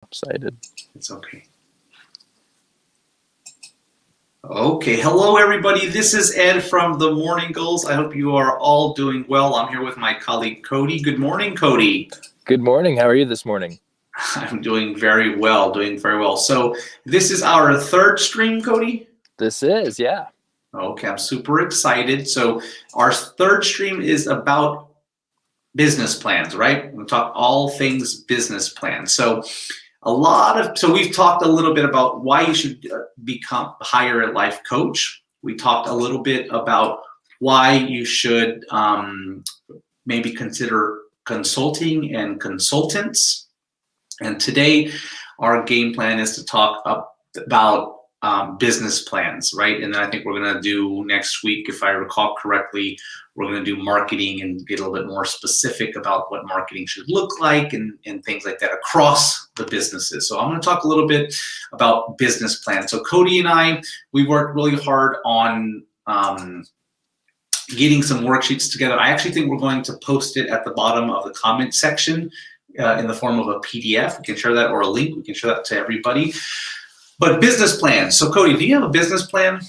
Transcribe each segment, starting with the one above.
Excited. It's okay. Okay, hello everybody. This is Ed from The Morning Goals. I hope you are all doing well. I'm here with my colleague Cody. Good morning, Cody. Good morning. How are you this morning? I'm doing very well, So this is our third stream, Cody? This is, yeah. Okay, I'm super excited. So our third stream is about business plans, right? We'll talk all things business plans. So we've talked a little bit about why you should hire a life coach. We talked a little bit about why you should maybe consider consulting and consultants. And today our game plan is to talk about business plans, right? And then I think we're going to do next week, if I recall correctly, we're going to do marketing and get a little bit more specific about what marketing should look like and things like that across the businesses. So I'm going to talk a little bit about business plans. So Cody and I, we worked really hard on getting some worksheets together. I actually think we're going to post it at the bottom of the comment section in the form of a PDF. We can share that, or a link. We can share that to everybody. But business plans. So Cody, do you have a business plan?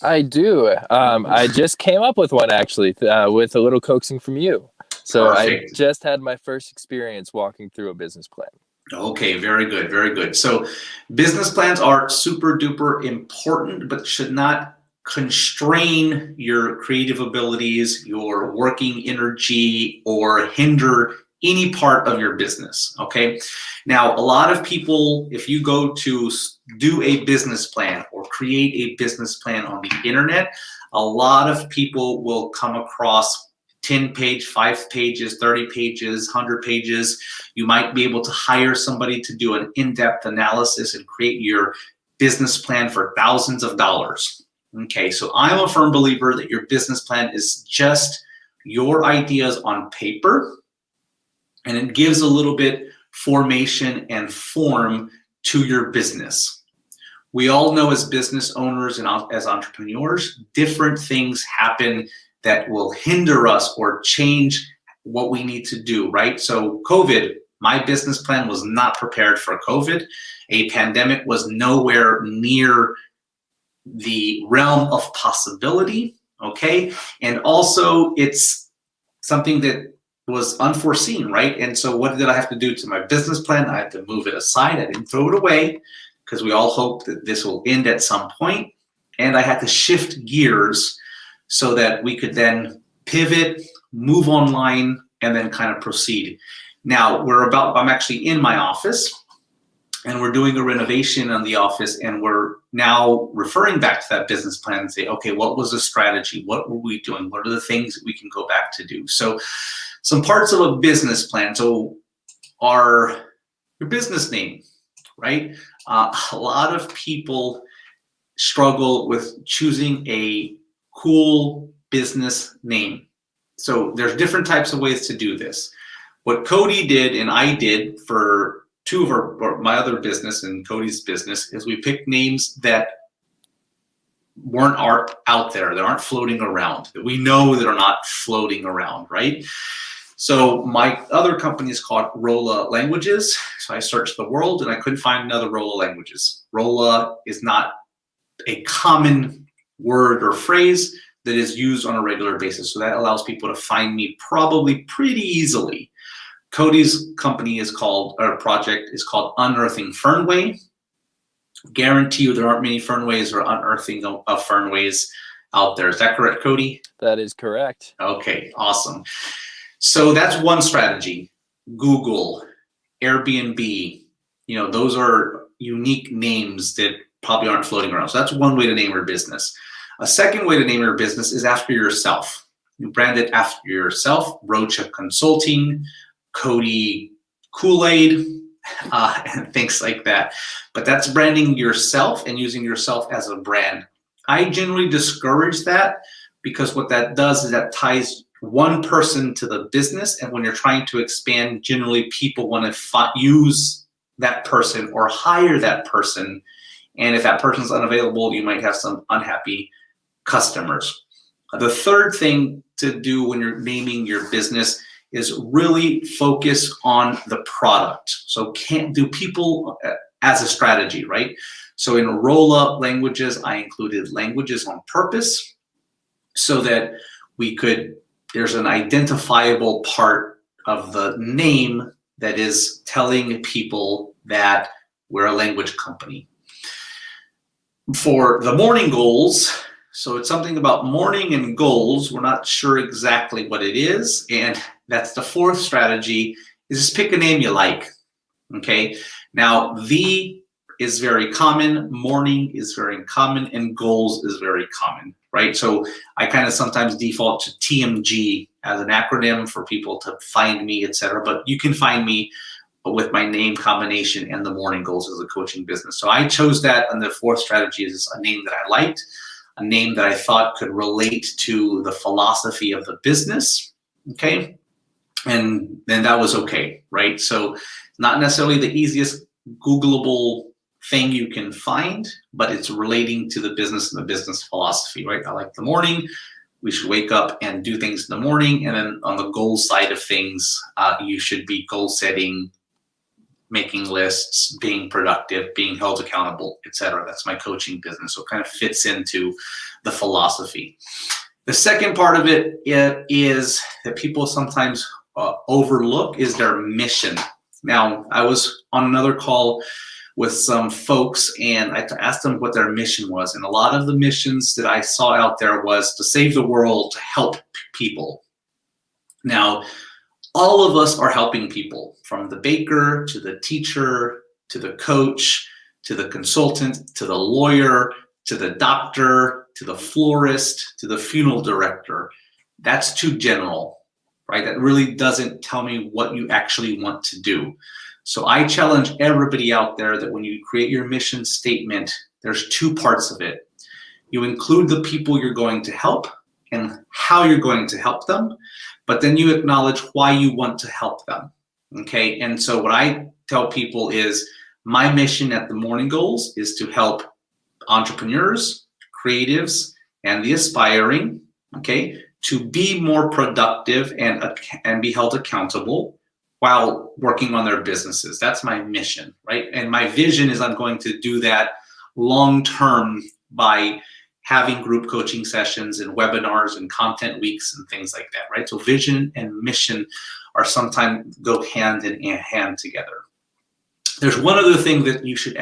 I do. I just came up with one, actually, with a little coaxing from you. So Perfect. I just had my first experience walking through a business plan. Okay, very good, very good. So business plans are super duper important, but should not constrain your creative abilities, your working energy, or hinder any part of your business, okay? Now, a lot of people, if you go to do a business plan or create a business plan on the internet, a lot of people will come across 10-page, 5 pages, 30 pages, 100 pages. You might be able to hire somebody to do an in-depth analysis and create your business plan for thousands of dollars. Okay, so I'm a firm believer that your business plan is just your ideas on paper, and it gives a little bit formation and form to your business. We all know as business owners and as entrepreneurs, different things happen that will hinder us or change what we need to do, right? So COVID, my business plan was not prepared for COVID. A pandemic was nowhere near the realm of possibility, okay? And also it's something that was unforeseen, right? And so what did I have to do to my business plan? I had to move it aside. I didn't throw it away because we all hope that this will end at some point. And I had to shift gears so that we could then pivot, move online, and then kind of proceed. Now I'm actually in my office, and we're doing a renovation on the office, and we're now referring back to that business plan and say, okay, what was the strategy? What were we doing? What are the things that we can go back to do? So some parts of a business plan are your business name, right? A lot of people struggle with choosing a cool business name. So there's different types of ways to do this. What Cody did and I did for my other business and Cody's business is we picked names that weren't out there, that aren't floating around, that we know that are not floating around, right? So my other company is called Rolla Languages. So I searched the world and I couldn't find another Rolla Languages. Rolla is not a common word or phrase that is used on a regular basis. So that allows people to find me probably pretty easily. Cody's company project is called Unearthing Fernway. Guarantee you there aren't many Fernways or unearthing of Fernways out there. Is that correct, Cody? That is correct. Okay, awesome. So that's one strategy. Google, Airbnb, those are unique names that probably aren't floating around. So that's one way to name your business. A second way to name your business is after yourself. You brand it after yourself, Rocha Consulting, Cody Kool-Aid, and things like that. But that's branding yourself and using yourself as a brand. I generally discourage that because what that does is that ties one person to the business, and when you're trying to expand, generally people want to use that person or hire that person, and if that person's unavailable, you might have some unhappy customers. The third thing to do when you're naming your business is really focus on the product. So do people as a strategy, right? So in roll-up languages, I included languages on purpose so that there's an identifiable part of the name that is telling people that we're a language company. For the morning goals, so it's something about morning and goals. We're not sure exactly what it is. And that's the fourth strategy, is just pick a name you like. Okay. Now, the is very common, morning is very common, and goals is very common, right? So I kind of sometimes default to TMG as an acronym for people to find me, etc. But you can find me with my name combination and the morning goals as a coaching business. So I chose that, and the fourth strategy is a name that I liked, a name that I thought could relate to the philosophy of the business, okay? And then that was okay, right? So not necessarily the easiest Googleable thing you can find, but it's relating to the business and the business philosophy, right? I like the morning. We should wake up and do things in the morning. And then on the goal side of things, you should be goal setting, making lists, being productive, being held accountable, etc. That's my coaching business. So it kind of fits into the philosophy. The second part of it is that people sometimes overlook is their mission. Now, I was on another call with some folks, and I asked them what their mission was. And a lot of the missions that I saw out there was to save the world, to help people. Now, all of us are helping people, from the baker to the teacher to the coach to the consultant to the lawyer to the doctor to the florist to the funeral director. That's too general, right? That really doesn't tell me what you actually want to do. So I challenge everybody out there that when you create your mission statement, there's two parts of it. You include the people you're going to help and how you're going to help them, but then you acknowledge why you want to help them, okay? And so what I tell people is my mission at the Morning Goals is to help entrepreneurs, creatives, and the aspiring, okay, to be more productive and be held accountable while working on their businesses. That's my mission, right? And my vision is I'm going to do that long-term by having group coaching sessions and webinars and content weeks and things like that, right? So vision and mission are sometimes go hand in hand together. There's one other thing that you should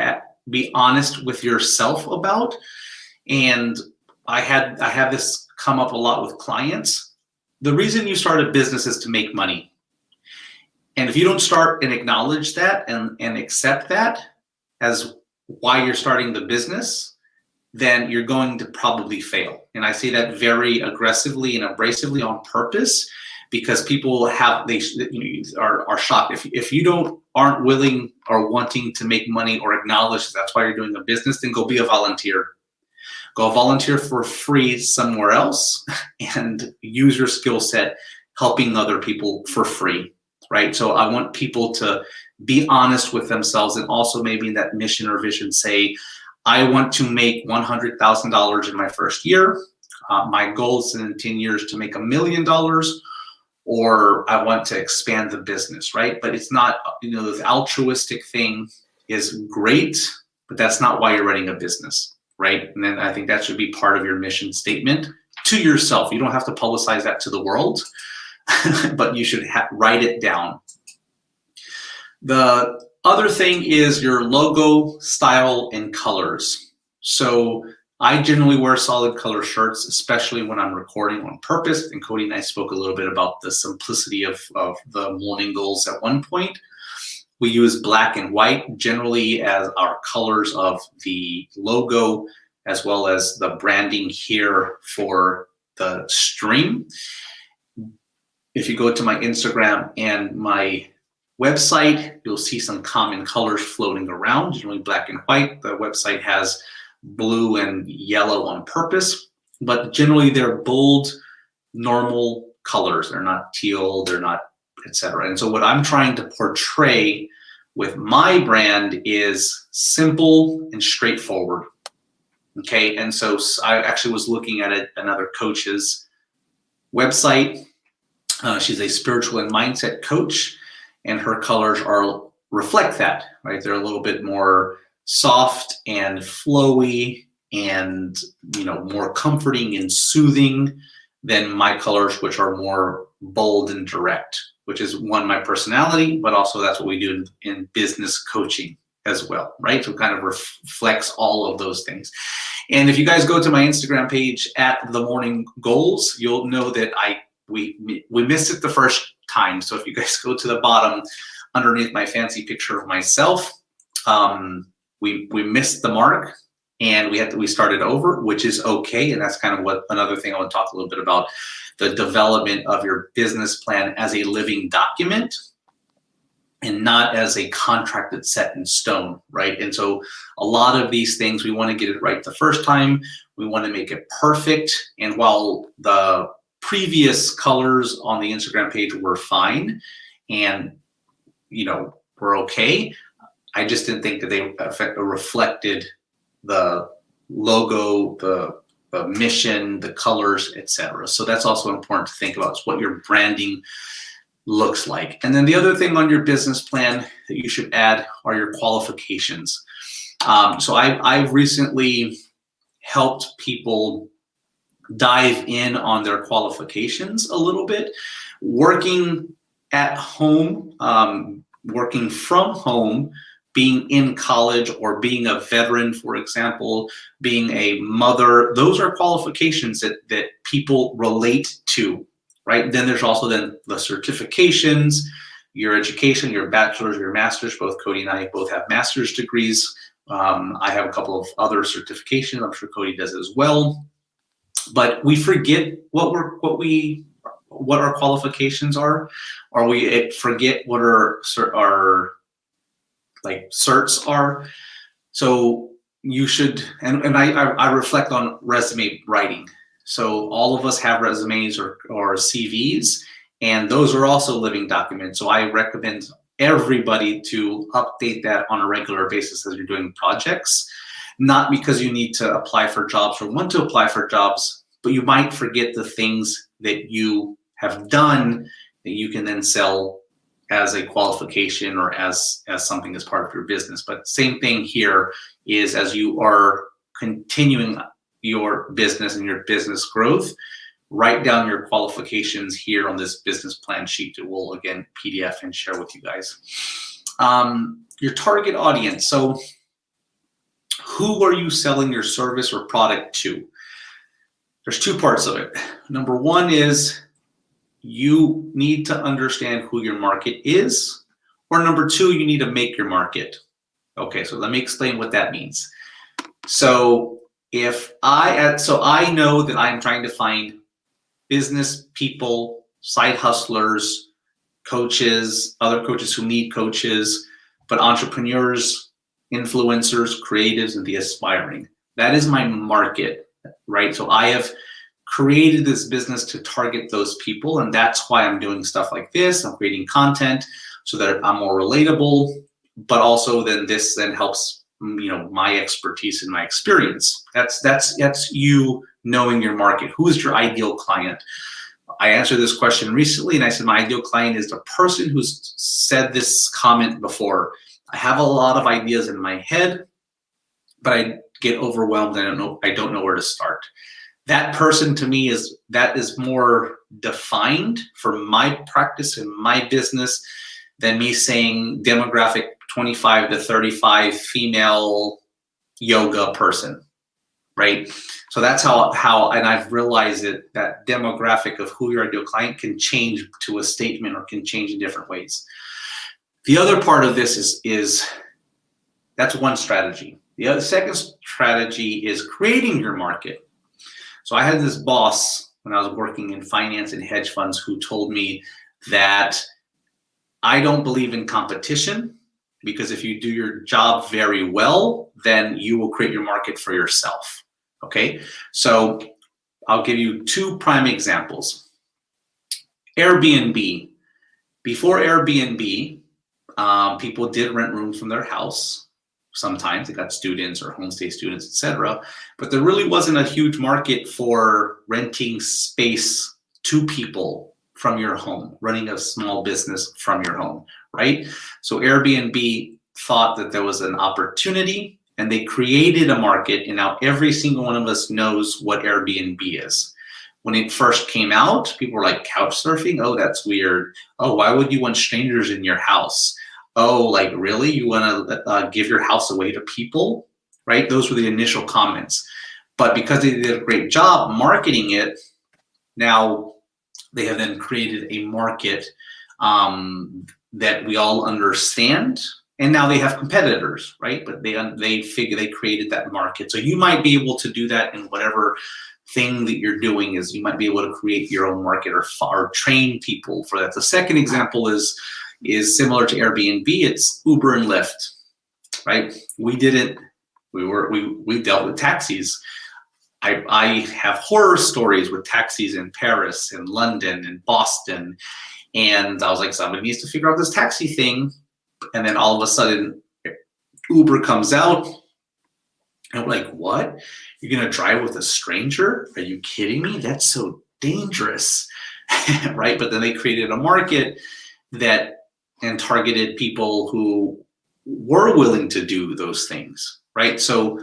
be honest with yourself about, and I have this come up a lot with clients. The reason you start a business is to make money. And if you don't start and acknowledge that and accept that as why you're starting the business, then you're going to probably fail. And I say that very aggressively and abrasively on purpose, because people are shocked. If you aren't willing or wanting to make money or acknowledge that's why you're doing a business, then go be a volunteer. Go volunteer for free somewhere else and use your skill set helping other people for free. Right? So I want people to be honest with themselves, and also maybe in that mission or vision say, I want to make $100,000 in my first year. My goal is in 10 years to make $1 million, or I want to expand the business, right? But it's not, the altruistic thing is great, but that's not why you're running a business, right? And then I think that should be part of your mission statement to yourself. You don't have to publicize that to the world. But you should write it down. The other thing is your logo, style, and colors. So I generally wear solid color shirts, especially when I'm recording on purpose. And Cody and I spoke a little bit about the simplicity of the Morning Goals at one point. We use black and white generally as our colors of the logo, as well as the branding here for the stream. If you go to my Instagram and my website, you'll see some common colors floating around, generally black and white. The website has blue and yellow on purpose, but generally they're bold, normal colors. They're not teal, they're not, etc. And so what I'm trying to portray with my brand is simple and straightforward. Okay, and so I actually was looking at another coach's website, She's a spiritual and mindset coach, and her colors reflect that, right? They're a little bit more soft and flowy and, more comforting and soothing than my colors, which are more bold and direct, which is my personality, but also that's what we do in business coaching as well, right? So it kind of reflects all of those things. And if you guys go to my Instagram page at The Morning Goals, you'll know that we missed it the first time. So if you guys go to the bottom underneath my fancy picture of myself, we missed the mark and we started over, which is okay. And that's kind of another thing I want to talk a little bit about, the development of your business plan as a living document and not as a contract that's set in stone, right? And so a lot of these things, we want to get it right the first time. We want to make it perfect. And while the previous colors on the Instagram page were fine and, were okay, I just didn't think that they reflected the logo, the mission, the colors, etc. So that's also important to think about, is what your branding looks like. And then the other thing on your business plan that you should add are your qualifications. So I've recently helped people dive in on their qualifications a little bit. Working at home, working from home, being in college, or being a veteran, for example, being a mother, those are qualifications that people relate to, right? Then there's also the certifications, your education, your bachelor's, your master's. Both Cody and I both have master's degrees. I have a couple of other certifications. I'm sure Cody does as well. But we forget what our qualifications are, or we forget what our like certs are. So you should, and I reflect on resume writing. So all of us have resumes or CVs, and those are also living documents. So I recommend everybody to update that on a regular basis as you're doing projects, not because you need to apply for jobs or want to apply for jobs, but you might forget the things that you have done that you can then sell as a qualification or as something as part of your business. But same thing here is, as you are continuing your business and your business growth, write down your qualifications here on this business plan sheet that we'll again PDF and share with you guys. Your target audience. So who are you selling your service or product to? There's two parts of it. Number one is you need to understand who your market is, or number two, you need to make your market. Okay, so let me explain what that means. So I know that I'm trying to find business people, side hustlers, coaches, other coaches who need coaches, but entrepreneurs, influencers, creatives, and the aspiring. That is my market, right? So I have created this business to target those people, and that's why I'm doing stuff like this. I'm creating content so that I'm more relatable, but also then this helps my expertise and my experience. That's you knowing your market. Who is your ideal client? I answered this question recently, and I said my ideal client is the person who's said this comment before. I have a lot of ideas in my head, but I get overwhelmed. I don't know where to start. That person to me is more defined for my practice and my business than me saying demographic 25 to 35 female yoga person, right? So that's how and I've realized that demographic of who your ideal client can change to a statement or can change in different ways. The other part of this is that's one strategy. The second strategy is creating your market. So I had this boss when I was working in finance and hedge funds who told me that I don't believe in competition, because if you do your job very well, then you will create your market for yourself. Okay, so I'll give you two prime examples. Airbnb. Before Airbnb, people did rent rooms from their house. Sometimes they got students or homestay students, etc. But there really wasn't a huge market for renting space to people from your home, running a small business from your home, right? So Airbnb thought that there was an opportunity, and they created a market, and now every single one of us knows what Airbnb is. When it first came out, people were like, couch surfing? Oh, that's weird. Oh, why would you want strangers in your house? Oh, like really? You want to give your house away to people, right? Those were the initial comments. But because they did a great job marketing it, now they have then created a market that we all understand. And now they have competitors, right? But they figure they created that market. So you might be able to do that in whatever thing that you're doing. Is you might be able to create your own market or train people for that. The second example is similar to Airbnb. It's Uber and Lyft, right? We dealt with taxis. I have horror stories with taxis in Paris and London and Boston. And I was like, somebody needs to figure out this taxi thing. And then all of a sudden, Uber comes out. And we're like, what? You're going to drive with a stranger? Are you kidding me? That's so dangerous, right? But then they created a market and targeted people who were willing to do those things, right? So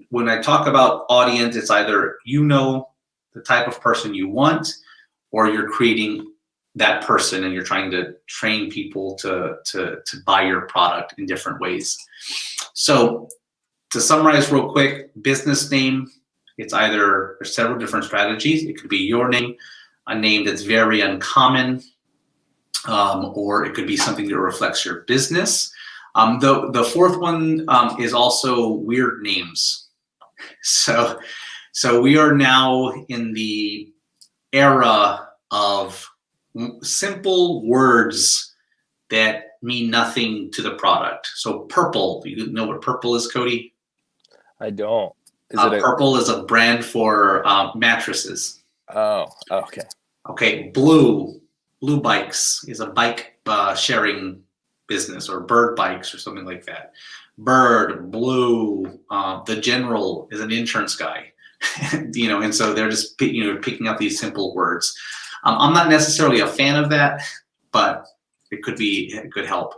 when I talk about audience, it's either you know the type of person you want, or you're creating that person and you're trying to train people to buy your product in different ways. So to summarize real quick, business name, there's several different strategies. It could be your name, a name that's very uncommon, or it could be something that reflects your business. The fourth one is also weird names. So we are now in the era of simple words that mean nothing to the product. So purple, you know what purple is, Cody? I don't. Purple is a brand for mattresses. Oh, okay. Okay, blue bikes is a bike sharing business, or bird bikes or something like that. Bird, blue, the general is an insurance guy, and so they're just picking up these simple words. I'm not necessarily a fan of that, but it could help.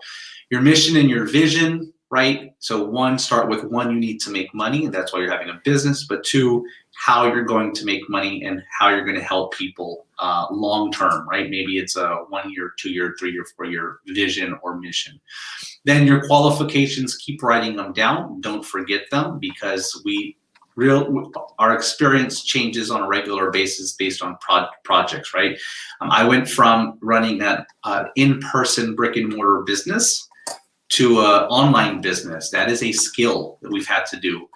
Your mission and your vision, right? So start with one, you need to make money, and that's why you're having a business. But two, how you're going to make money and how you're going to help people long term, right? Maybe it's a 1 year, 2 year, 3 year, 4 year vision or mission. Then your qualifications, keep writing them down. Don't forget them, because our experience changes on a regular basis based on projects, right? I went from running an in-person brick and mortar business to an online business. That is a skill that we've had to do.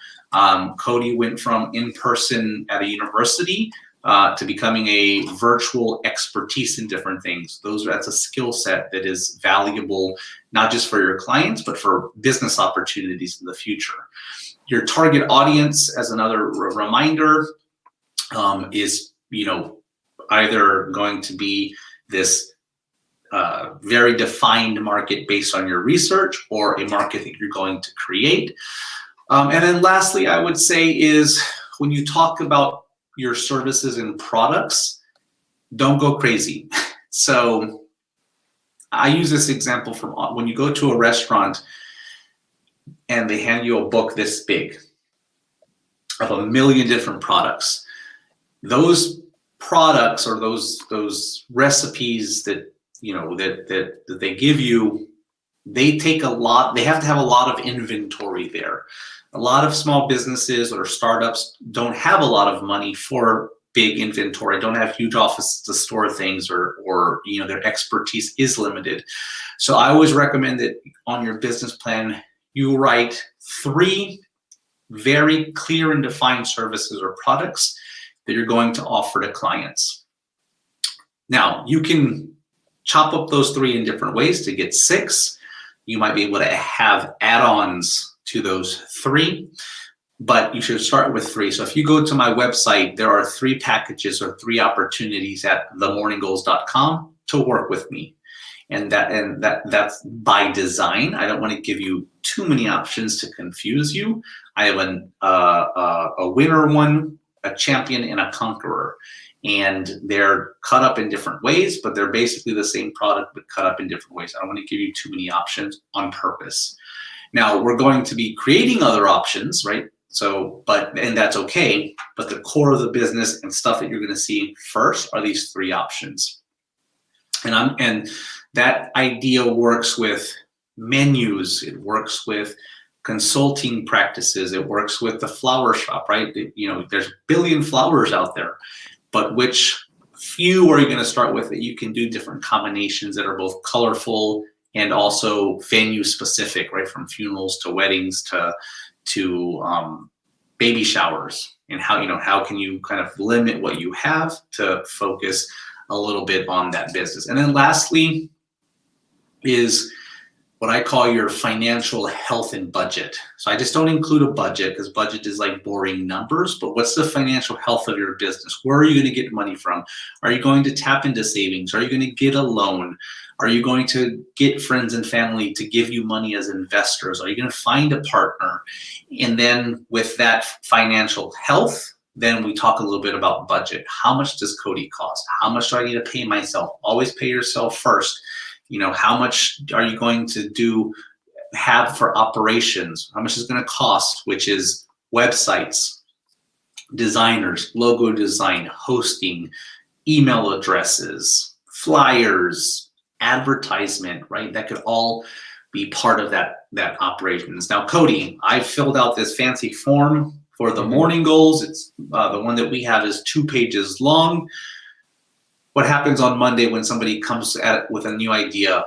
Cody went from in-person at a university to becoming a virtual expertise in different things. That's a skill set that is valuable, not just for your clients, but for business opportunities in the future. Your target audience, as another reminder, is either going to be this very defined market based on your research, or a market that you're going to create. And then lastly, I would say is when you talk about your services and products, don't go crazy. So I use this example from when you go to a restaurant and they hand you a book this big of 1 million different products. Those products, or those recipes that that they give you, they have to have a lot of inventory there. A lot of small businesses or startups don't have a lot of money for big inventory, don't have huge offices to store things, or their expertise is limited. So I always recommend that on your business plan, you write 3 very clear and defined services or products that you're going to offer to clients. Now, you can chop up those 3 in different ways to get 6. You might be able to have add-ons to those 3, but you should start with 3. So if you go to my website, there are 3 packages or 3 opportunities at themorninggoals.com to work with me. And that's by design. I don't want to give you too many options to confuse you. I have a winner one, a champion, and a conqueror. and they're cut up in different ways, but they're basically the same product but cut up in different ways. I don't want to give you too many options on purpose. Now we're going to be creating other options, right? So, and that's okay, but the core of the business and stuff that you're going to see first are these 3 options. And that idea works with menus, it works with consulting practices, it works with the flower shop, right? There's a billion flowers out there, but which few are you going to start with that you can do different combinations that are both colorful and also venue specific, right? From funerals to weddings to baby showers, and how can you kind of limit what you have to focus a little bit on that business. And then lastly is what I call your financial health and budget. So I just don't include a budget because budget is like boring numbers, but what's the financial health of your business? Where are you going to get money from? Are you going to tap into savings? Are you going to get a loan? Are you going to get friends and family to give you money as investors? Are you going to find a partner? And then with that financial health, then we talk a little bit about budget. How much does Coddy cost? How much do I need to pay myself? Always pay yourself first. How much are you going to have for operations? How much is going to cost, which is websites, designers, logo design, hosting, email addresses, flyers, advertisement, right? That could all be part of that operations. Now, Coddy, I filled out this fancy form for the morning goals. It's the one that we have is 2 pages long. What happens on Monday when somebody comes with a new idea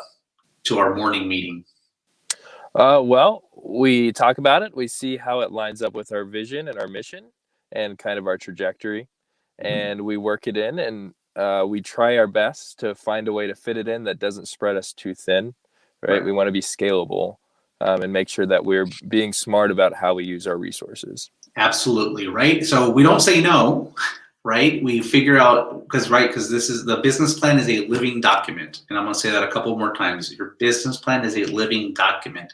to our morning meeting? Well, we talk about it. We see how it lines up with our vision and our mission and kind of our trajectory. And we work it in, and we try our best to find a way to fit it in that doesn't spread us too thin, right? We want to be scalable and make sure that we're being smart about how we use our resources. Absolutely, right? So we don't say no. Right? We figure out, because the business plan is a living document. And I'm going to say that a couple more times. Your business plan is a living document.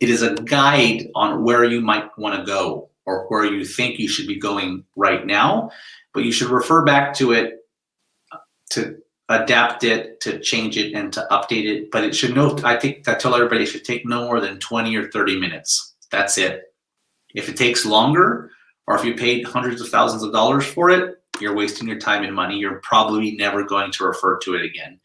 It is a guide on where you might want to go or where you think you should be going right now, but you should refer back to it to adapt it, to change it, and to update it. But I think I tell everybody it should take no more than 20 or 30 minutes. That's it. If it takes longer, or if you paid hundreds of thousands of dollars for it, you're wasting your time and money. You're probably never going to refer to it again.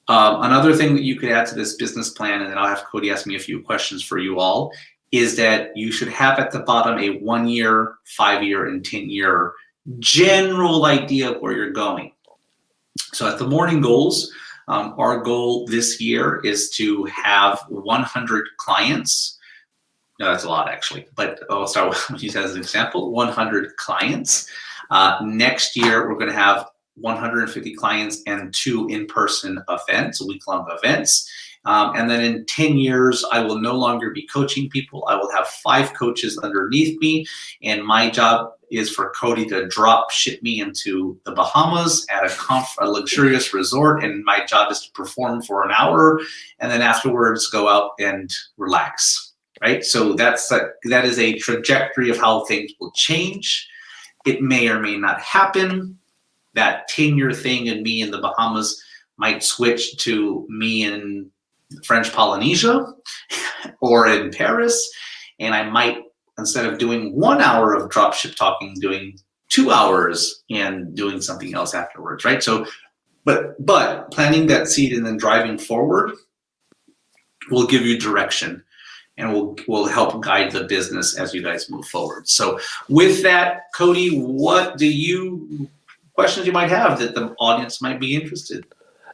Another thing that you could add to this business plan, and then I'll have Coddy ask me a few questions for you all, is that you should have at the bottom a 1-year, 5-year, and 10-year general idea of where you're going. So at the morning goals, our goal this year is to have 100 clients. No, that's a lot actually, but I'll start with use that as an example. 100 clients. Next year, we're going to have 150 clients and 2 in-person events, week-long events. And then in 10 years, I will no longer be coaching people. I will have 5 coaches underneath me, and my job is for Coddy to drop ship me into the Bahamas at a luxurious resort, and my job is to perform for an hour, and then afterwards go out and relax. Right, so that is a trajectory of how things will change. It may or may not happen. That 10-year thing in me in the Bahamas might switch to me in French Polynesia or in Paris, and I might, instead of doing 1 hour of dropship talking, doing 2 hours and doing something else afterwards. Right. So, but planting that seed and then driving forward will give you direction, and will help guide the business as you guys move forward. So with that, Coddy, what questions you might have that the audience might be interested in?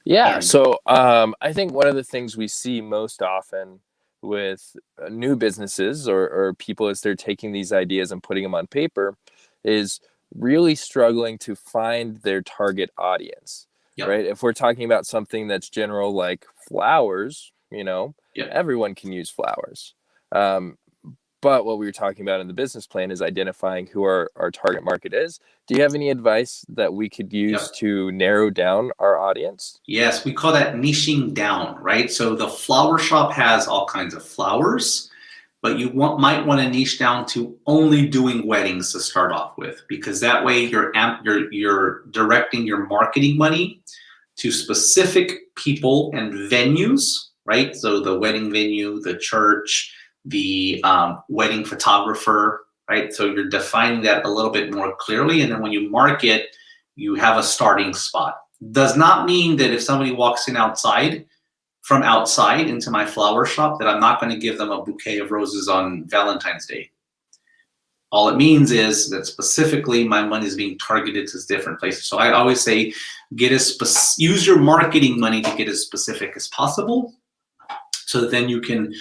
Yeah, so I think one of the things we see most often with new businesses or people as they're taking these ideas and putting them on paper is really struggling to find their target audience, right? If we're talking about something that's general like flowers, everyone can use flowers. But what we were talking about in the business plan is identifying who our target market is. Do you have any advice that we could use to narrow down our audience? Yes, we call that niching down, right? So the flower shop has all kinds of flowers, but you might want to niche down to only doing weddings to start off with, because that way you're directing your marketing money to specific people and venues, right? So the wedding venue, the church, the wedding photographer, right? So you're defining that a little bit more clearly, and then when you market, you have a starting spot. Does not mean that if somebody walks in from outside into my flower shop that I'm not going to give them a bouquet of roses on Valentine's Day. All it means is that specifically my money is being targeted to different places. So I always say, use your marketing money to get as specific as possible, so that then you can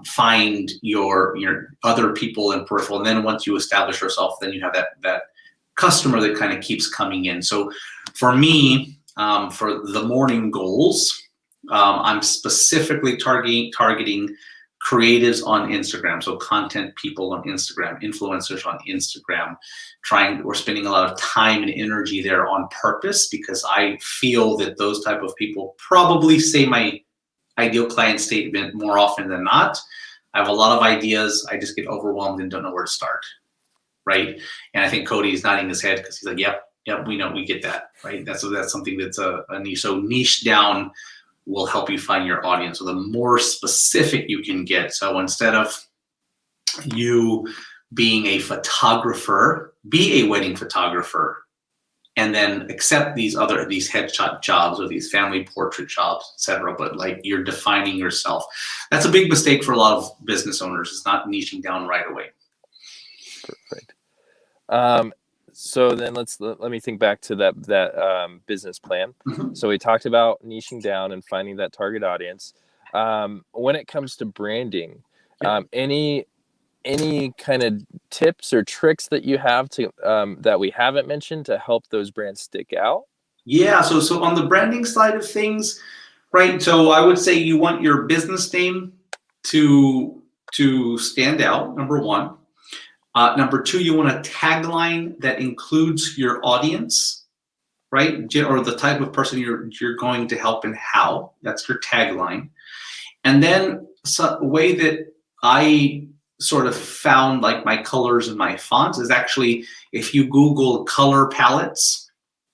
find your other people in peripheral. And then once you establish yourself, then you have that customer that kind of keeps coming in. So for me, for the morning goals, I'm specifically targeting creatives on Instagram. So content people on Instagram, influencers on Instagram, we're spending a lot of time and energy there on purpose, because I feel that those type of people probably say my ideal client statement more often than not. I have a lot of ideas. I just get overwhelmed and don't know where to start, right? And I think Cody is nodding his head because he's like, yep, we know, we get that, right? That's something that's a niche. So niche down will help you find your audience. So the more specific you can get. So instead of you being a photographer, be a wedding photographer, and then accept these headshot jobs or these family portrait jobs, etc. But like, you're defining yourself. That's a big mistake for a lot of business owners, is not niching down right away. Perfect. So then let me think back to that business plan. Mm-hmm. So we talked about niching down and finding that target audience. When it comes to branding, any kind of tips or tricks that you have to that we haven't mentioned to help those brands stick out? Yeah. So on the branding side of things, right? So I would say you want your business name to stand out, number one. Number two, you want a tagline that includes your audience, right? Or the type of person you're going to help and how. That's your tagline. And then a way that I sort of found like my colors and my fonts is actually, if you Google color palettes,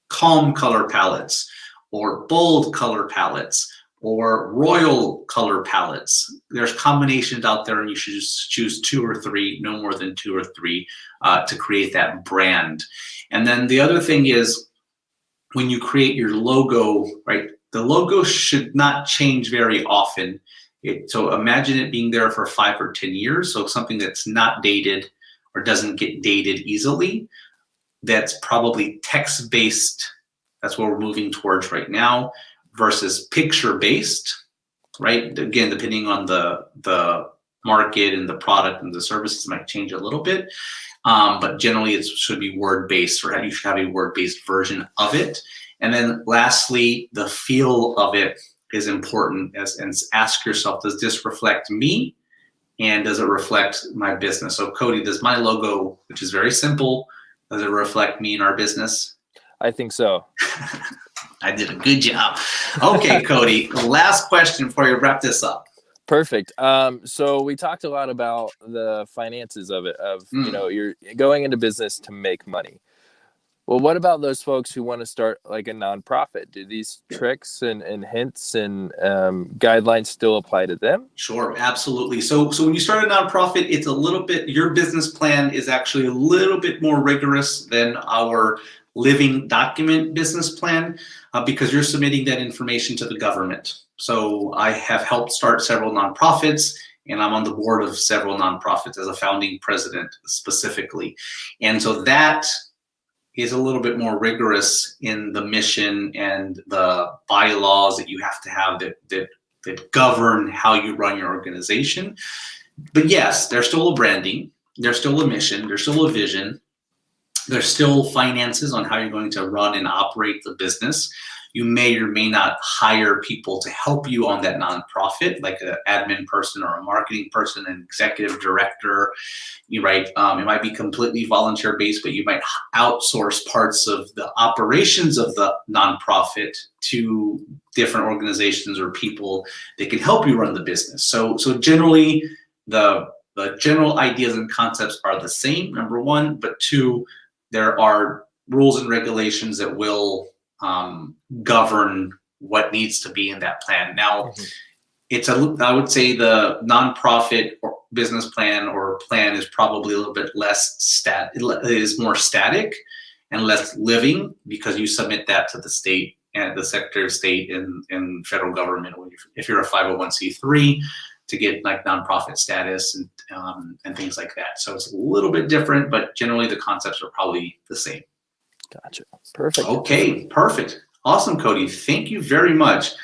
calm color palettes, or bold color palettes, or royal color palettes. There's combinations out there, and you should just choose 2 or 3, no more than 2 or 3, to create that brand. And then the other thing is, when you create your logo, right, the logo should not change very often. So imagine it being there for 5 or 10 years. So something that's not dated or doesn't get dated easily. That's probably text-based. That's what we're moving towards right now, versus picture-based, right? Again, depending on the market and the product and the services might change a little bit, but generally it should be word-based, or you should have a word-based version of it. And then lastly, the feel of it is important, and ask yourself, does this reflect me, and does it reflect my business? So Cody, does my logo, which is very simple, does it reflect me and our business? I think so. I did a good job. Okay, Cody, last question before you wrap this up. Perfect. So we talked a lot about the finances of it, you're going into business to make money. Well, what about those folks who want to start like a nonprofit? Do these tricks and hints and guidelines still apply to them? Sure, absolutely. So when you start a nonprofit, it's a little bit, your business plan is actually a little bit more rigorous than our living document business plan, because you're submitting that information to the government. So I have helped start several nonprofits, and I'm on the board of several nonprofits as a founding president specifically. And so that is a little bit more rigorous in the mission and the bylaws that you have to have that govern how you run your organization. But yes, there's still a branding, there's still a mission, there's still a vision, there's still finances on how you're going to run and operate the business. You may or may not hire people to help you on that nonprofit, like an admin person or a marketing person, an executive director. It might be completely volunteer based, but you might outsource parts of the operations of the nonprofit to different organizations or people that can help you run the business. So generally, the the general ideas and concepts are the same, number one, but two, there are rules and regulations that will govern what needs to be in that plan. Now, I would say the nonprofit or business plan or plan is probably a little bit less it is more static and less living, because you submit that to the state and the Secretary of State and federal government, if you're a 501c3, to get like nonprofit status and things like that. So it's a little bit different, but generally the concepts are probably the same. Gotcha. Perfect. Okay, perfect. Awesome, Cody. Thank you very much.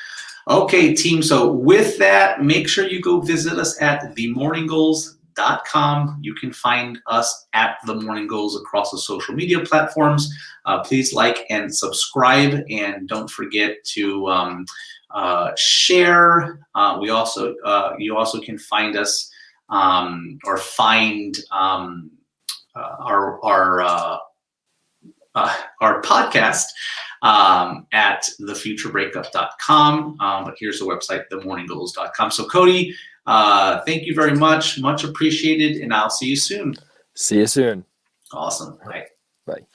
Okay, team. So with that, make sure you go visit us at themorninggoals.com. You can find us at The Morning Goals across the social media platforms. Please like and subscribe, and don't forget to share. You also can find us or find our podcast at thefuturebreakup.com. But here's the website, themorninggoals.com. So Cody, thank you very much. Much appreciated. And I'll see you soon. See you soon. Awesome. Bye. Bye.